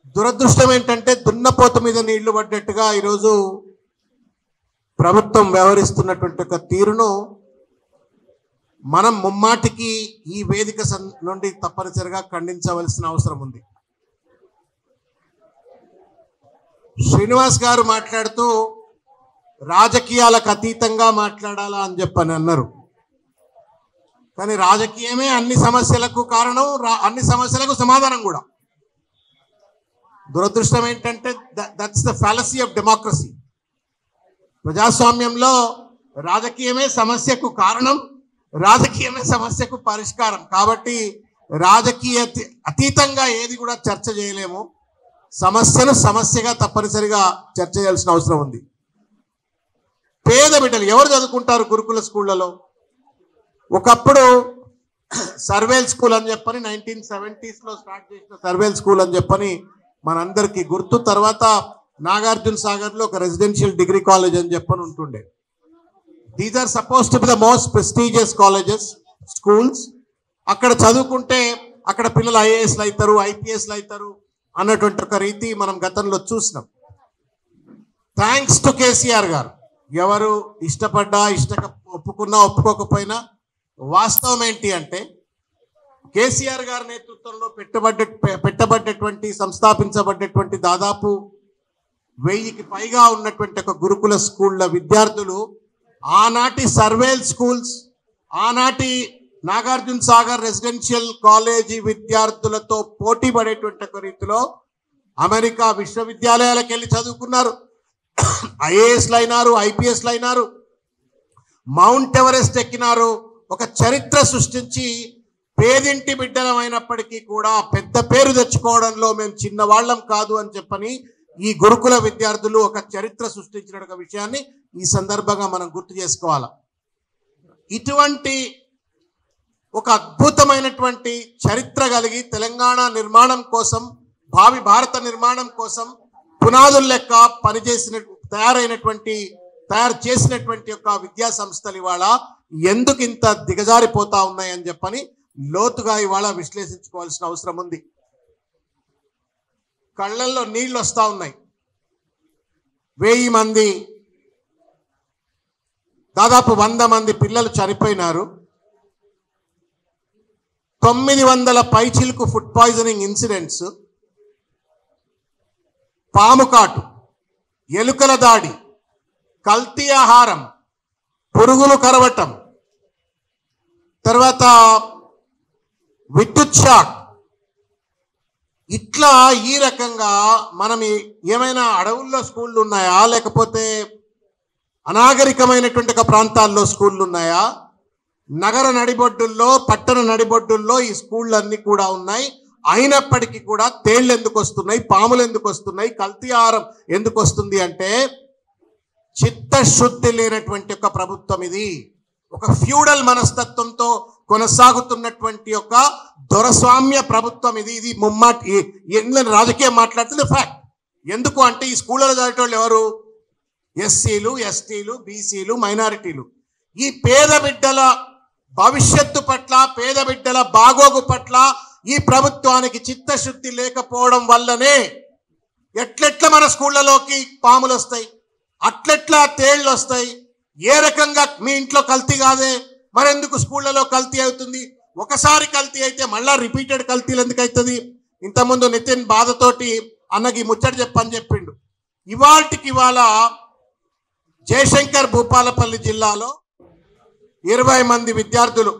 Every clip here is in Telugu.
దురదృష్టం ఏంటంటే దున్నపోత మీద నీళ్లు పడ్డట్టుగా ఈరోజు ప్రభుత్వం వ్యవహరిస్తున్నటువంటి ఒక తీరును మనం ముమ్మాటికి ఈ వేదిక నుండి తప్పనిసరిగా ఖండించవలసిన అవసరం ఉంది. శ్రీనివాస్ గారు మాట్లాడుతూ రాజకీయాలకు అతీతంగా మాట్లాడాలా అని చెప్పని అన్నారు. కానీ రాజకీయమే అన్ని సమస్యలకు కారణం, అన్ని సమస్యలకు సమాధానం కూడా. దురదృష్టం ఏంటంటే that's the fallacy of democracy. ప్రజాస్వామ్యంలో రాజకీయమే సమస్యకు కారణం, రాజకీయమే సమస్యకు పరిష్కారం. కాబట్టి రాజకీయ అతీతంగా ఏది కూడా చర్చ చేయలేము. సమస్యను సమస్యగా తప్పనిసరిగా చర్చ చేయాల్సిన అవసరం ఉంది. పేద బిడ్డలు ఎవరు చదువుకుంటారు గురుకుల స్కూళ్లలో? ఒకప్పుడు సర్వేల్ స్కూల్ అని చెప్పని 1970s స్టార్ట్ చేసిన సర్వేల్ స్కూల్ అని చెప్పని మనందరికీ గుర్తు. తర్వాత నాగార్జున సాగర్లో ఒక రెసిడెన్షియల్ డిగ్రీ కాలేజ్ అని చెప్పని ఉంటుండే. These are supposed to be the most prestigious colleges, schools. అక్కడ చదువుకుంటే అక్కడ పిల్లలు ఐఏఎస్లు అవుతారు, ఐపీఎస్లు అవుతారు అన్నటువంటి ఒక రీతి మనం గతంలో చూసినాం. థ్యాంక్స్ టు కేసీఆర్ గారు, ఎవరు ఇష్టపడ్డా ఒప్పుకున్నా ఒప్పుకోకపోయినా వాస్తవం ఏంటి అంటే కేసీఆర్ గారి నేతృత్వంలో పెట్టబడ్డటువంటి సంస్థాపించబడ్డటువంటి దాదాపు 1000కి పైగా ఉన్నటువంటి ఒక గురుకుల స్కూళ్ళ విద్యార్థులు ఆనాటి సర్వేల్ స్కూల్స్, ఆనాటి నాగార్జున సాగర్ రెసిడెన్షియల్ కాలేజీ విద్యార్థులతో పోటీ పడేటువంటి ఒక రీతిలో అమెరికా విశ్వవిద్యాలయాలకు వెళ్ళి చదువుకున్నారు, ఐఏఎస్లు అయినారు, ఐపీఎస్లు అయినారు, మౌంట్ ఎవరెస్ట్ ఎక్కినారు. ఒక చరిత్ర సృష్టించి పేదింటి బిడ్డలమైనప్పటికీ కూడా పెద్ద పేరు తెచ్చుకోవడంలో మేము చిన్నవాళ్ళం కాదు అని చెప్పని ఈ గురుకుల విద్యార్థులు ఒక చరిత్ర సృష్టించిన ఒక విషయాన్ని ఈ సందర్భంగా మనం గుర్తు చేసుకోవాలి. ఇటువంటి ఒక అద్భుతమైనటువంటి చరిత్ర కలిగి తెలంగాణ నిర్మాణం కోసం, భావి భారత నిర్మాణం కోసం పునాదుల లెక్క తయారు చేసినటువంటి యొక్క విద్యా సంస్థలు ఇవాళ ఎందుకు ఇంత దిగజారిపోతా ఉన్నాయని చెప్పని లోతుగా ఇవాళ విశ్లేషించుకోవాల్సిన అవసరం ఉంది. కళ్ళల్లో నీళ్ళు వస్తూ ఉన్నాయి. 1000 మంది, దాదాపు 100 మంది పిల్లలు చనిపోయినారు. 900 పైచిలకు ఫుడ్ పాయిజనింగ్ ఇన్సిడెంట్స్, పాము కాటు, ఎలుకల దాడి, కల్తీ ఆహారం, పురుగులు కరవటం, తర్వాత విద్యుత్ షాక్. ఇట్లా ఈ రకంగా మనం ఏమైనా అడవుల్లో స్కూళ్ళు ఉన్నాయా, లేకపోతే అనాగరికమైనటువంటి ఒక ప్రాంతాల్లో స్కూళ్ళు ఉన్నాయా? నగర నడిబొడ్డుల్లో, పట్టణ నడిబొడ్డుల్లో ఈ స్కూళ్ళు అన్నీ కూడా ఉన్నాయి. అయినప్పటికీ కూడా తేళ్లు ఎందుకు వస్తున్నాయి, పాములు ఎందుకు వస్తున్నాయి, కల్తీ ఆహారం ఎందుకు వస్తుంది అంటే చిత్తశుద్ధి లేనటువంటి ఒక ప్రభుత్వం ఇది. ఒక ఫ్యూడల్ మనస్తత్వంతో కొనసాగుతున్నటువంటి ఒక దొరస్వామ్య ప్రభుత్వం ఇది. ఇది ముమ్మాటి రాజకీయం మాట్లాడుతుంది ఫ్యాక్ట్. ఎందుకు అంటే ఈ స్కూళ్ళలో చదివేటోళ్ళు ఎవరు? ఎస్సీలు, ఎస్టీలు, బీసీలు, మైనారిటీలు. ఈ పేద బిడ్డల భవిష్యత్తు పట్ల, పేద బిడ్డల బాగోగు పట్ల ఈ ప్రభుత్వానికి చిత్తశుద్ధి లేకపోవడం వల్లనే ఎట్లెట్లా మన స్కూళ్ళలోకి పాములు వస్తాయి, అట్లెట్లా తేళ్లు వస్తాయి. ఏ రకంగా మీ ఇంట్లో కల్తీ కాదే, మరెందుకు స్కూళ్ళలో కల్తీ అవుతుంది? ఒకసారి కల్తీ అయితే మళ్ళా రిపీటెడ్ కల్తీలు ఎందుకు అవుతుంది? ఇంతకుముందు నితిన్ బాధతోటి అన్నకి ముచ్చట చెప్పని చెప్పిండు. ఇవాళ జయశంకర్ భూపాలపల్లి జిల్లాలో 20 మంది విద్యార్థులు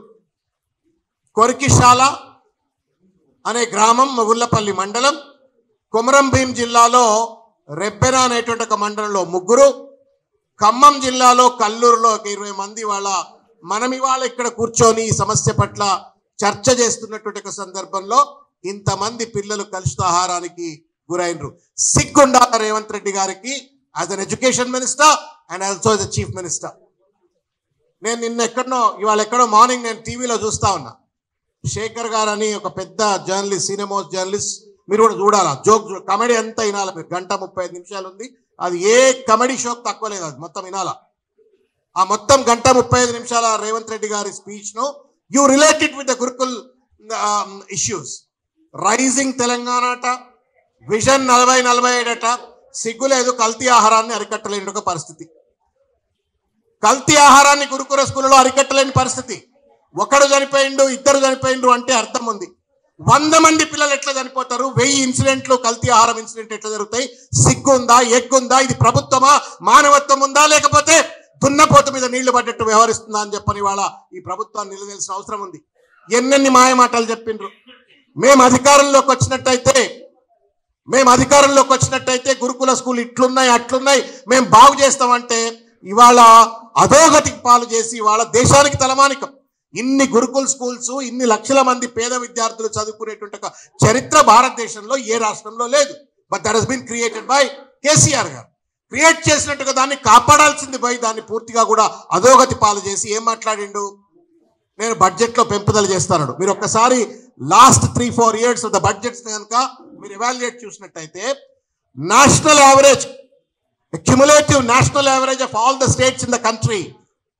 కొరికిశాల అనే గ్రామం, మొగుళ్ళపల్లి మండలం, కొమరం భీం జిల్లాలో రెబ్బెన అనేటువంటి ఒక మండలంలో 3, ఖమ్మం జిల్లాలో కల్లూరులో ఒక 20 మంది. మనం ఇవాళ ఇక్కడ కూర్చొని ఈ సమస్య పట్ల చర్చ చేస్తున్నటువంటి ఒక సందర్భంలో ఇంతమంది పిల్లలు కలుషితాహారానికి గురైనరు. సిగ్గుండాలి రేవంత్ రెడ్డి గారికి as an education minister and also as a chief minister. నేను ఇవాళ ఎక్కడో మార్నింగ్ నేను టీవీలో చూస్తా ఉన్నా. శేఖర్ గారు అని ఒక పెద్ద జర్నలిస్ట్, సీనియర్ జర్నలిస్ట్, మీరు కూడా చూడాలా. కామెడీ అంతా వినాలి మీరు. 1:35 నిమిషాలు ఉంది. అది ఏ కామెడీ షోకి తక్కువ లేదు, అది మొత్తం వినాలా. ఆ మొత్తం 1:35 నిమిషాల రేవంత్ రెడ్డి గారి స్పీచ్ ను you related with the Gurukul issues, rising Telangana అట, విజన్ 40-47 సిగ్గులేదు, కల్తీ ఆహారాన్ని అరికట్టలేని ఒక పరిస్థితి. కల్తీ ఆహారాన్ని గురుకుల స్కూళ్ళలో అరికట్టలేని పరిస్థితి. ఒకడు చనిపోయిండు, ఇద్దరు చనిపోయిండు అంటే అర్థం ఉంది. 100 మంది పిల్లలు ఎట్లా చనిపోతారు? 1000 ఇన్సిడెంట్లు కల్తీ ఆహారం ఇన్సిడెంట్ ఎట్లా జరుగుతాయి? సిగ్గుందా, ఎగ్గుందా? ఇది ప్రభుత్వమా, మానవత్వం ఉందా, లేకపోతే దున్నపోతు మీద నీళ్లు పడ్డట్టు వ్యవహరిస్తుందా అని చెప్పని వాళ్ళ ఈ ప్రభుత్వాన్ని నిలదీయాల్సిన అవసరం ఉంది. ఎన్నెన్ని మాయమాటలు చెప్పిండ్రు. మేము అధికారంలోకి వచ్చినట్టయితే గురుకుల స్కూల్ ఇట్లున్నాయి అట్లున్నాయి మేము బాగు చేస్తామంటే ఇవాళ అధోగతికి పాలు చేసి ఇవాళ దేశానికి తలమానికం. ఇన్ని గురుకుల స్కూల్స్, ఇన్ని లక్షల మంది పేద విద్యార్థులు చదువుకునేటువంటి ఒక చరిత్ర భారతదేశంలో ఏ రాష్ట్రంలో లేదు. But that has been created by KCR గారు. క్రియేట్ చేసినట్టుగా దాన్ని కాపాడాల్సింది పోయి దాన్ని పూర్తిగా కూడా అధోగతి పాలు చేసి ఏం మాట్లాడిండు? నేను బడ్జెట్లో పెంపుదల చేస్తాను. మీరు ఒక్కసారి last 3-4 years of the budgets కనుక మీరు ఎవాల్యుయేట్ చూసినట్టయితే national average, cumulative national average of all the states in the country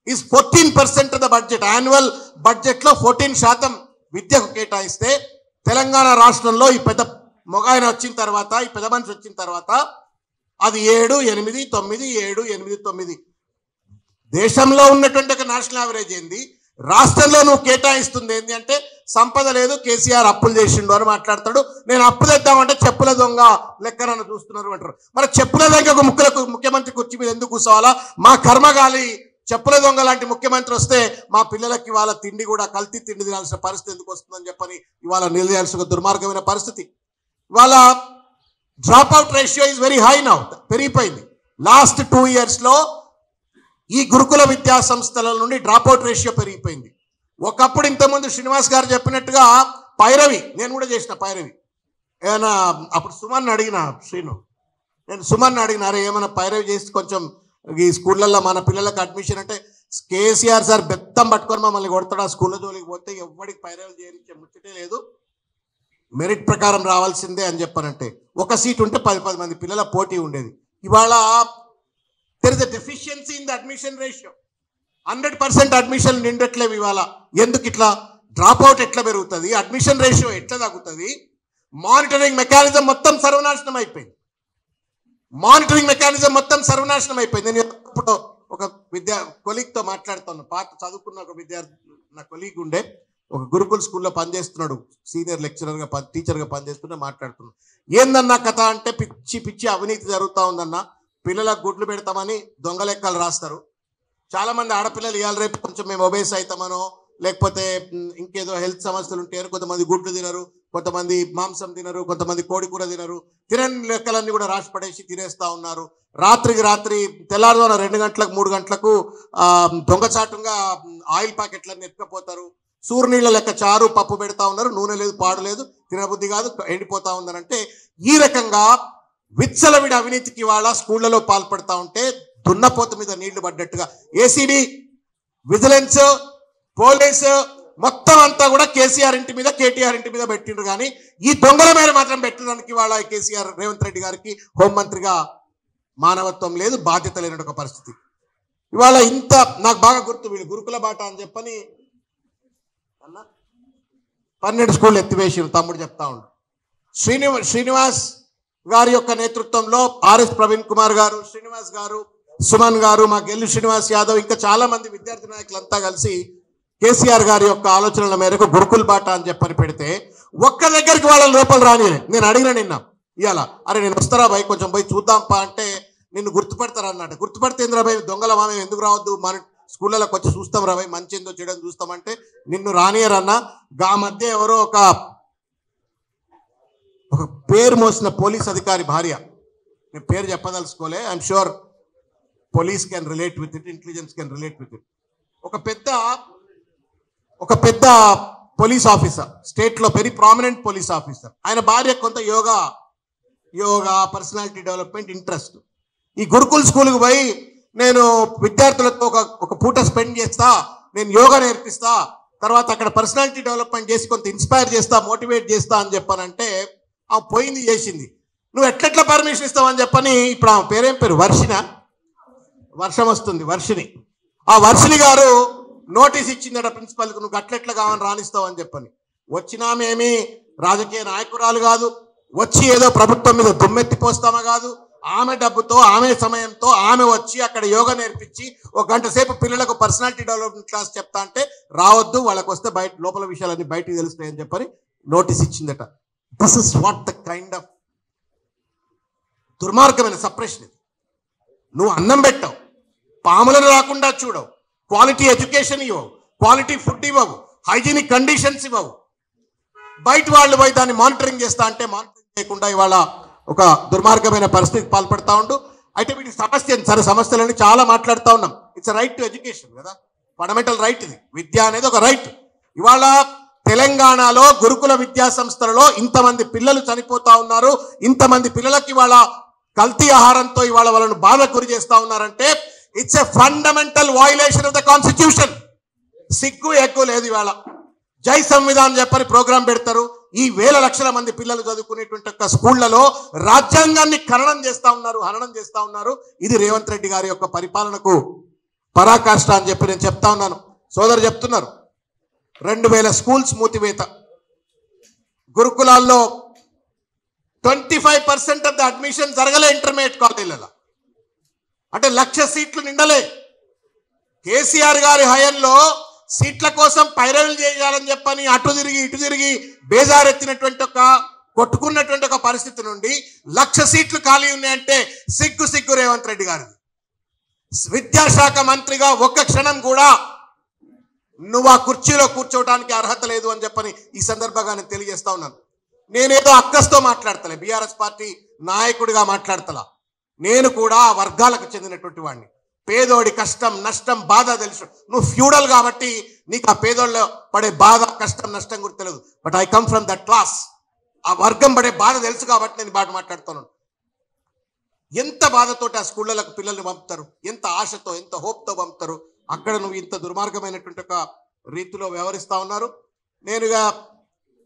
is 14% of the budget. Annual బడ్జెట్లో 14% విద్యకు కేటాయిస్తే తెలంగాణ రాష్ట్రంలో ఈ పెద్ద మొగాయన వచ్చిన తర్వాత, ఈ పెద్ద మనిషి వచ్చిన తర్వాత అది 7, 8, 9, 7, 8, 9. దేశంలో ఉన్నటువంటి ఒక నేషనల్ యావరేజ్ ఏంది, రాష్ట్రంలో నువ్వు కేటాయిస్తుంది ఏంది అంటే సంపద లేదు, కేసీఆర్ అప్పులు చేసిండు అని మాట్లాడతాడు. నేను అప్పు తెద్దామంటే చెప్పుల దొంగ లెక్క నన్ను చూస్తున్నారు అంటారు. మరి చెప్పుల దొంగ ముఖ్యమంత్రి కుర్చీ మీద ఎందుకు కూర్చోవాలా? మా కర్మగాలి చెప్పుల దొంగ లాంటి ముఖ్యమంత్రి వస్తే మా పిల్లలకి వాళ్ళ తిండి కూడా కల్తీ తిండి తినాల్సిన పరిస్థితి ఎందుకు వస్తుందని చెప్పని ఇవాళ నిలదీయాల్సిన దుర్మార్గమైన పరిస్థితి. ఇవాళ drop out ratio is very high now, పెరిగిపోయింది. లాస్ట్ 2 yearsలో ఈ గురుకుల విద్యా సంస్థల నుండి డ్రాప్ అవుట్ రేషియో పెరిగిపోయింది. ఒకప్పుడు ఇంతకుముందు శ్రీనివాస్ గారు చెప్పినట్టుగా పైరవి, నేను కూడా చేసిన పైరవి. ఏమైనా అప్పుడు సుమన్ అడిగిన సుమన్ అడిగినారు ఏమైనా పైరవి చేసి కొంచెం ఈ స్కూళ్ళల్లో మన పిల్లలకు అడ్మిషన్ అంటే కేసీఆర్ సార్ బెత్తం పట్టుకొని మమ్మల్ని కొడతాడు. ఆ స్కూళ్ళ జోలికి పోతే ఎవరికి పైరవి చేయించే ముచ్చటే లేదు, మెరిట్ ప్రకారం రావాల్సిందే అని చెప్పానంటే ఒక సీట్ ఉంటే 10 మంది పిల్లల పోటీ ఉండేది. ఇవాళ there is a deficiency in the admission ratio. 100% admission నిండట్లేవు ఇవాళ. ఎందుకు ఇట్లా? డ్రాప్ అవుట్ ఎట్లా పెరుగుతుంది? అడ్మిషన్ రేషియో ఎట్లా తగ్గుతుంది? మానిటరింగ్ మెకానిజం మొత్తం సర్వనాశనం అయిపోయింది. నేను ఇప్పుడు ఒక కొలీగ్తో మాట్లాడుతాను. పాత చదువుకున్న ఒక విద్యార్థి, నా కొలీగ్ ఉండే, ఒక గురుకుల స్కూల్లో పనిచేస్తున్నాడు, సీనియర్ లెక్చరర్గా టీచర్గా పనిచేస్తుంటే మాట్లాడుతున్నాడు. ఏందన్నా కథ అంటే పిచ్చి అవినీతి జరుగుతూ ఉందన్న. పిల్లలకు గుడ్లు పెడతామని దొంగ లెక్కలు రాస్తారు. చాలామంది ఆడపిల్లలు ఇవాళ రేపు కొంచెం మేము ఒబేస్ అవుతామనో లేకపోతే ఇంకేదో హెల్త్ సమస్యలు ఉంటాయని కొంతమంది గుడ్లు తినరు, కొంతమంది మాంసం తినరు, కొంతమంది కోడి కూర తినరు. తినని లెక్కలన్నీ కూడా రాసి పడేసి తినేస్తూ ఉన్నారు. రాత్రి తెల్లారుజామున 2 గంటలకు 3 గంటలకు దొంగచాటుగా ఆయిల్ ప్యాకెట్లన్నీ ఎత్తుకపోతారు. సూర్యునీళ్ళ లెక్క చారు పప్పు పెడతా ఉన్నారు. నూనె లేదు, పాడు లేదు, తినబుద్ధి కాదు, ఎండిపోతా ఉందనంటే ఈ రకంగా విచ్చలవిడి అవినీతికి వాళ్ళ స్కూళ్లలో పాల్పడతా ఉంటే దున్నపోత మీద నీళ్లు పడ్డట్టుగా ఏసీబీ, విజిలెన్స్, పోలీసు మొత్తం అంతా కూడా కేసీఆర్ ఇంటి మీద, కేటీఆర్ ఇంటి మీద పెట్టిండ్రు. కానీ ఈ దొంగల మీద మాత్రం పెట్టడానికి వాళ్ళ కేసీఆర్ రేవంత్ రెడ్డి గారికి హోంమంత్రిగా మానవత్వం లేదు, బాధ్యత లేనట్టు ఒక పరిస్థితి. ఇవాళ ఇంత నాకు బాగా గుర్తు, వీళ్ళు గురుకుల బాట అని చెప్పని 12 స్కూళ్ళు ఎత్తివేసి తమ్ముడు చెప్తా ఉండు. శ్రీనివాస్ గారి యొక్క నేతృత్వంలో ఆర్ఎస్ ప్రవీణ్ కుమార్ గారు, శ్రీనివాస్ గారు, సుమన్ గారు, మా గెల్లు శ్రీనివాస్ యాదవ్, ఇంకా చాలా మంది విద్యార్థి నాయకులంతా కలిసి కేసీఆర్ గారి యొక్క ఆలోచనల మేరకు గురుకుల్ బాట అని చెప్పని పెడితే ఒక్క దగ్గరికి వాళ్ళ లోపల రానిలే. నేను అడిగిన నిన్న ఇవాళ, అరే నేను వస్తారా భయ్, కొంచెం పోయి చూద్దాంపా అంటే నిన్ను గుర్తుపడతారు అన్నట్టు. గుర్తుపడితేంద్రా భయ్, దొంగల మేము ఎందుకు రావద్దు, మన స్కూళ్ళలోకి వచ్చి చూస్తాం రా భయ్, మంచి ఏందో చెడని చూస్తామంటే నిన్ను రానియరన్నా. గా మధ్య ఎవరో ఒక పేరు మోసిన పోలీస్ అధికారి భార్య, నేను పేరు చెప్పదలుచుకోలే, I'm sure police can relate with it, intelligence can relate with it. ఒక పెద్ద పోలీస్ ఆఫీసర్, స్టేట్లో వెరీ ప్రామినెంట్ పోలీస్ ఆఫీసర్, ఆయన భార్య కొంత యోగా పర్సనాలిటీ డెవలప్మెంట్ ఇంట్రెస్ట్. ఈ గురుకుల్ స్కూల్కి పోయి నేను విద్యార్థులతో ఒక పూట స్పెండ్ చేస్తా, నేను యోగా నేర్పిస్తా, తర్వాత అక్కడ పర్సనాలిటీ డెవలప్మెంట్ చేసి కొంత ఇన్స్పైర్ చేస్తా, మోటివేట్ చేస్తా అని చెప్పానంటే ఆ పోయింది చేసింది. నువ్వు ఎట్లెట్లా పర్మిషన్ ఇస్తావని చెప్పని ఇప్పుడు ఆ పేరేం పేరు, వర్షం వస్తుంది, వర్షిని. ఆ వర్షిని గారు నోటీస్ ఇచ్చిందట ప్రిన్సిపల్కి, నువ్వు అట్లెట్లా కావాలని రాణిస్తావు అని చెప్పని. వచ్చినామేమి రాజకీయ నాయకురాలు కాదు, వచ్చి ఏదో ప్రభుత్వం మీద దుమ్మెత్తిపోస్తామా కాదు. ఆమె డబ్బుతో, ఆమె సమయంతో ఆమె వచ్చి అక్కడ యోగా నేర్పించి ఒక గంట సేపు పిల్లలకు పర్సనాలిటీ డెవలప్మెంట్ క్లాస్ చెప్తా అంటే రావద్దు, వాళ్ళకి వస్తే బయట లోపల విషయాలన్నీ బయటికి తెలుస్తాయని చెప్పని నోటీస్ ఇచ్చిందట. This is what the kind of దుర్మార్గమైన సప్రెషన్. నువ్వు అన్నం పెట్టావు, పాములను రాకుండా చూడవు, క్వాలిటీ ఎడ్యుకేషన్ ఇవ్వవు, క్వాలిటీ ఫుడ్ ఇవ్వవు, హైజీనిక్ కండిషన్స్ ఇవ్వవు. బయట వాళ్ళు పోయి దాన్ని మానిటరింగ్ చేస్తా అంటే మానిటరింగ్ చేయకుండా ఇవాళ ఒక దుర్మార్గమైన పరిస్థితికి పాల్పడతా ఉండు. అయితే వీటికి సమస్య సరే, సమస్యలని చాలా మాట్లాడుతూ ఉన్నాం. ఇట్స్ రైట్ టు ఎడ్యుకేషన్ కదా, ఫండమెంటల్ రైట్ ఇది. విద్య అనేది ఒక రైట్. ఇవాళ తెలంగాణలో గురుకుల విద్యా సంస్థలలో ఇంతమంది పిల్లలు చనిపోతా ఉన్నారు, ఇంతమంది పిల్లలకి ఇవాళ కల్తీ ఆహారంతో ఇవాళ వాళ్ళను బాధకు గురి చేస్తా ఉన్నారంటే it's a fundamental violation of the constitution. సిగ్గు ఎక్కువ లేదు. ఇవాళ జై సంవిధాన్ చెప్పని ప్రోగ్రాం పెడతారు. ఈ వేల లక్షల మంది పిల్లలు చదువుకునేటువంటి ఒక స్కూళ్లలో రాజ్యాంగాన్ని హననం చేస్తా ఉన్నారు. ఇది రేవంత్ రెడ్డి గారి యొక్క పరిపాలనకు పరాకాష్ట అని చెప్పి నేను చెప్తా ఉన్నాను. సోదరు చెప్తున్నారు 2000 స్కూల్స్ మూతివేత. గురుకులాల్లో 25% ఆఫ్ ద అడ్మిషన్ జరగలే ఇంటర్మీడియట్ కాలేజీలలో. అంటే 1,00,000 సీట్లు నిండలే. కేసీఆర్ గారి హయాంలో సీట్ల కోసం పైరవీలు చేయాలని చెప్పని అటు తిరిగి ఇటు తిరిగి బేజారెత్తినటువంటి కొట్టుకున్నటువంటి ఒక పరిస్థితి నుండి 1,00,000 సీట్లు ఖాళీ ఉన్నాయంటే సిగ్గు రేవంత్ రెడ్డి గారిది. విద్యాశాఖ మంత్రిగా ఒక్క క్షణం కూడా నువ్వు ఆ కుర్చీలో కూర్చోవడానికి అర్హత లేదు అని చెప్పని ఈ సందర్భంగా నేను తెలియజేస్తా ఉన్నాను. నేనేదో అక్కస్తో మాట్లాడతలే, బీఆర్ఎస్ పార్టీ నాయకుడిగా మాట్లాడతలా. నేను కూడా ఆ వర్గాలకు చెందినటువంటి వాడిని. పేదోడి కష్టం నష్టం బాధ తెలుసు. నువ్వు ఫ్యూడల్ కాబట్టి నీకు ఆ పేదోళ్ళు పడే బాధ కష్టం నష్టం కూడా తెలియదు. But I come from that class. ఆ వర్గం పడే బాధ తెలుసు కాబట్టి నేను బాట మాట్లాడుతున్నాను. ఎంత బాధతోటి ఆ స్కూళ్ళకు పిల్లల్ని పంపుతారు, ఎంత ఆశతో ఎంత హోప్తో పంపుతారు. అక్కడ నువ్వు ఇంత దుర్మార్గమైనటువంటి ఒక రీతిలో వ్యవహరిస్తూ ఉన్నారు. నేనుగా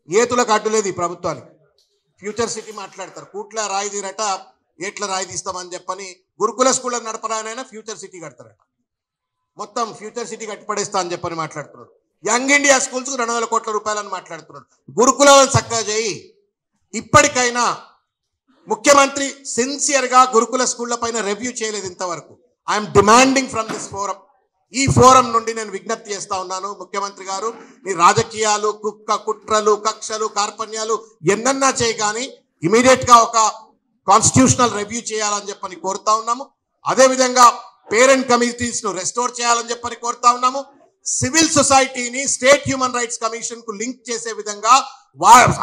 ఏతులకు అడ్డులేదు ఈ ప్రభుత్వానికి. ఫ్యూచర్ సిటీ మాట్లాడతారు, కూట్ల రాయి తీరట, ఏట్ల రాయి తీస్తామని చెప్పని గురుకుల స్కూళ్ళని నడపరానైనా ఫ్యూచర్ సిటీ కడతారట. మొత్తం ఫ్యూచర్ సిటీ కట్టిపడేస్తా అని చెప్పని మాట్లాడుతున్నాడు. యంగ్ ఇండియా స్కూల్స్కు 200 కోట్ల రూపాయలని మాట్లాడుతున్నాడు. గురుకులాలను చక్కగా చేయి. ఇప్పటికైనా ముఖ్యమంత్రి సిన్సియర్గా గురుకుల స్కూళ్ళ పైన రివ్యూ చేయలేదు ఇంతవరకు. I'm demanding from this forum. ఈ ఫోరం నుండి నేను విజ్ఞప్తి చేస్తా ఉన్నాను, ముఖ్యమంత్రి గారు నీ రాజకీయాలు కుట్రలు కక్షలు కార్పణ్యాలు ఎన్నన్నా చేయి, కానీ ఇమీడియట్గా ఒక కాన్స్టిట్యూషనల్ రివ్యూ చేయాలని చెప్పని కోరుతా ఉన్నాము. అదేవిధంగా పేరెంట్ కమిటీస్ను రెస్టోర్ చేయాలని చెప్పని కోరుతా ఉన్నాము. సివిల్ సొసైటీని స్టేట్ హ్యూమన్ రైట్స్ కమిషన్కు లింక్ చేసే విధంగా,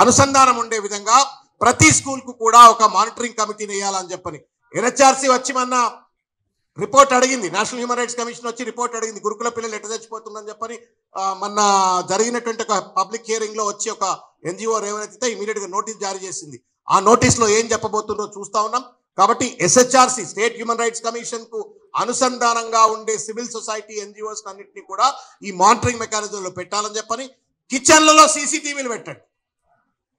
అనుసంధానం ఉండే విధంగా ప్రతి స్కూల్కు కూడా ఒక మానిటరింగ్ కమిటీని వేయాలని చెప్పని ఎన్హెచ్ఆర్సీ వచ్చి మొన్న రిపోర్ట్ అడిగింది. నేషనల్ హ్యూమన్ రైట్స్ కమిషన్ వచ్చి రిపోర్ట్ అడిగింది, గురుకుల పిల్లలు ఎట్ట చచ్చిపోతుందని చెప్పని. మొన్న జరిగినటువంటి ఒక పబ్లిక్ హియరింగ్ లో వచ్చి ఒక ఎన్జిఓ రేవనెత్తితే ఇమీడియట్గా నోటీస్ జారీ చేసింది. ఆ నోటీస్లో ఏం చెప్పబోతుందో చూస్తా ఉన్నాం. కాబట్టి ఎస్హెచ్ఆర్సీ స్టేట్ హ్యూమన్ రైట్స్ కమిషన్ కు అనుసంధానంగా ఉండే సివిల్ సొసైటీ ఎన్జిఓస్ అన్నింటినీ కూడా ఈ మానిటరింగ్ మెకానిజంలో పెట్టాలని చెప్పని. కిచెన్లలో సీసీటీవీలు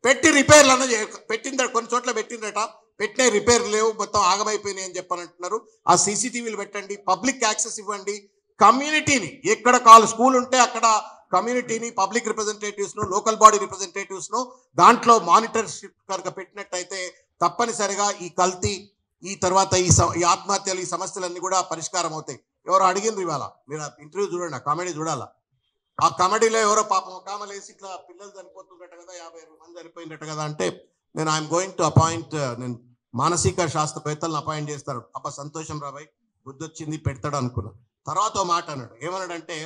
పెట్టి రిపేర్లు అన్న పెట్టిందట, కొన్ని చోట్ల పెట్టిందట, పెట్టిన రిపేర్ లేవు, మొత్తం ఆగమైపోయినాయి అని చెప్పని అంటున్నారు. ఆ సీసీటీవీలు పెట్టండి, పబ్లిక్ యాక్సెస్ ఇవ్వండి, కమ్యూనిటీని ఎక్కడ స్కూల్ ఉంటే అక్కడ కమ్యూనిటీని, పబ్లిక్ రిప్రజెంటేటివ్స్ను, లోకల్ బాడీ రిప్రజెంటేటివ్స్ను దాంట్లో మానిటర్షిప్ కనుక పెట్టినట్టయితే తప్పనిసరిగా ఈ కల్తీ, ఈ తర్వాత ఈ ఆత్మహత్యలు, ఈ సమస్యలన్నీ కూడా పరిష్కారం అవుతాయి. ఎవరో అడిగిండ్రు ఇవాళ, మీరు ఇంటర్వ్యూ చూడండి, ఆ కామెడీ చూడాలా. ఆ కామెడీలో ఎవరో పాపం ఒక ఆమె లేసి ఇట్లా పిల్లలు చనిపోతుందట కదా, 50 మంది చనిపోయిందట కదా అంటే, నేను ఐఎమ్ గోయింగ్ టు అపాయింట్, నేను మానసిక శాస్త్రవేత్తలను అపాయింట్ చేస్తాడు. అప్ప సంతోషం రాబాయ్, బుద్ధి వచ్చింది పెడతాడు అనుకున్నాను. తర్వాత మాట అన్నాడు, ఏమన్నాడంటే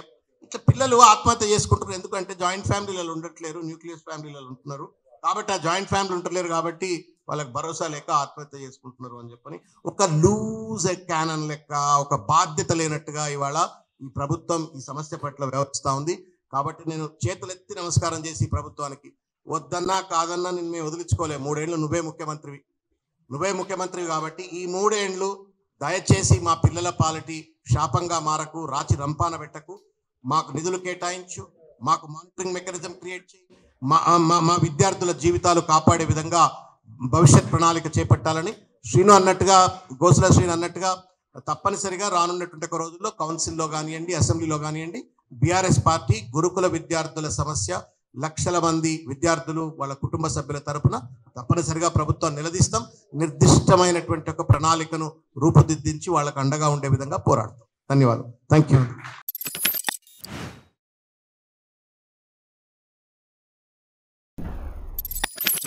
ఇట్లా పిల్లలు ఆత్మహత్య చేసుకుంటారు, ఎందుకంటే జాయింట్ ఫ్యామిలీలలో ఉండట్లేరు, న్యూక్లియస్ ఫ్యామిలీలలో ఉంటున్నారు, కాబట్టి ఆ జాయింట్ ఫ్యామిలీ ఉంటలేరు కాబట్టి వాళ్ళకి భరోసా లేక ఆత్మహత్య చేసుకుంటున్నారు అని చెప్పని ఒక లూజ్ క్యానన్ లెక్క, ఒక బాధ్యత లేనట్టుగా ఇవాళ ఈ ప్రభుత్వం ఈ సమస్య పట్ల వ్యవహరిస్తూ ఉంది. కాబట్టి నేను చేతులెత్తి నమస్కారం చేసి ఈ ప్రభుత్వానికి, వద్దన్నా కాదన్నా నిన్ను మేము వదిలించుకోలేము. 3 ఏళ్ళు నువ్వే ముఖ్యమంత్రివి కాబట్టి ఈ 3 ఏళ్ళు దయచేసి మా పిల్లల పాలిటీ శాపంగా మారకు, రాచి రంపాన పెట్టకు, మాకు నిధులు కేటాయించు, మాకు మానిటరింగ్ మెకానిజం క్రియేట్ చేయి, మా విద్యార్థుల జీవితాలు కాపాడే విధంగా భవిష్యత్ ప్రణాళిక చేపట్టాలని శ్రీను అన్నట్టుగా, గోసుల శ్రీను అన్నట్టుగా తప్పనిసరిగా రానున్నటువంటి ఒక రోజుల్లో కౌన్సిల్లో కానివ్వండి, అసెంబ్లీలో కానివ్వండి, బీఆర్ఎస్ పార్టీ గురుకుల విద్యార్థుల సమస్య లక్షల మంది విద్యార్థులు వాళ్ళ కుటుంబ సభ్యుల తరపున తప్పనిసరిగా ప్రభుత్వాన్ని నిలదీస్తాం. నిర్దిష్టమైనటువంటి ఒక ప్రణాళికను రూపుదిద్దించి వాళ్ళకు అండగా ఉండే విధంగా పోరాడతాం. ధన్యవాదాలు. Thank you.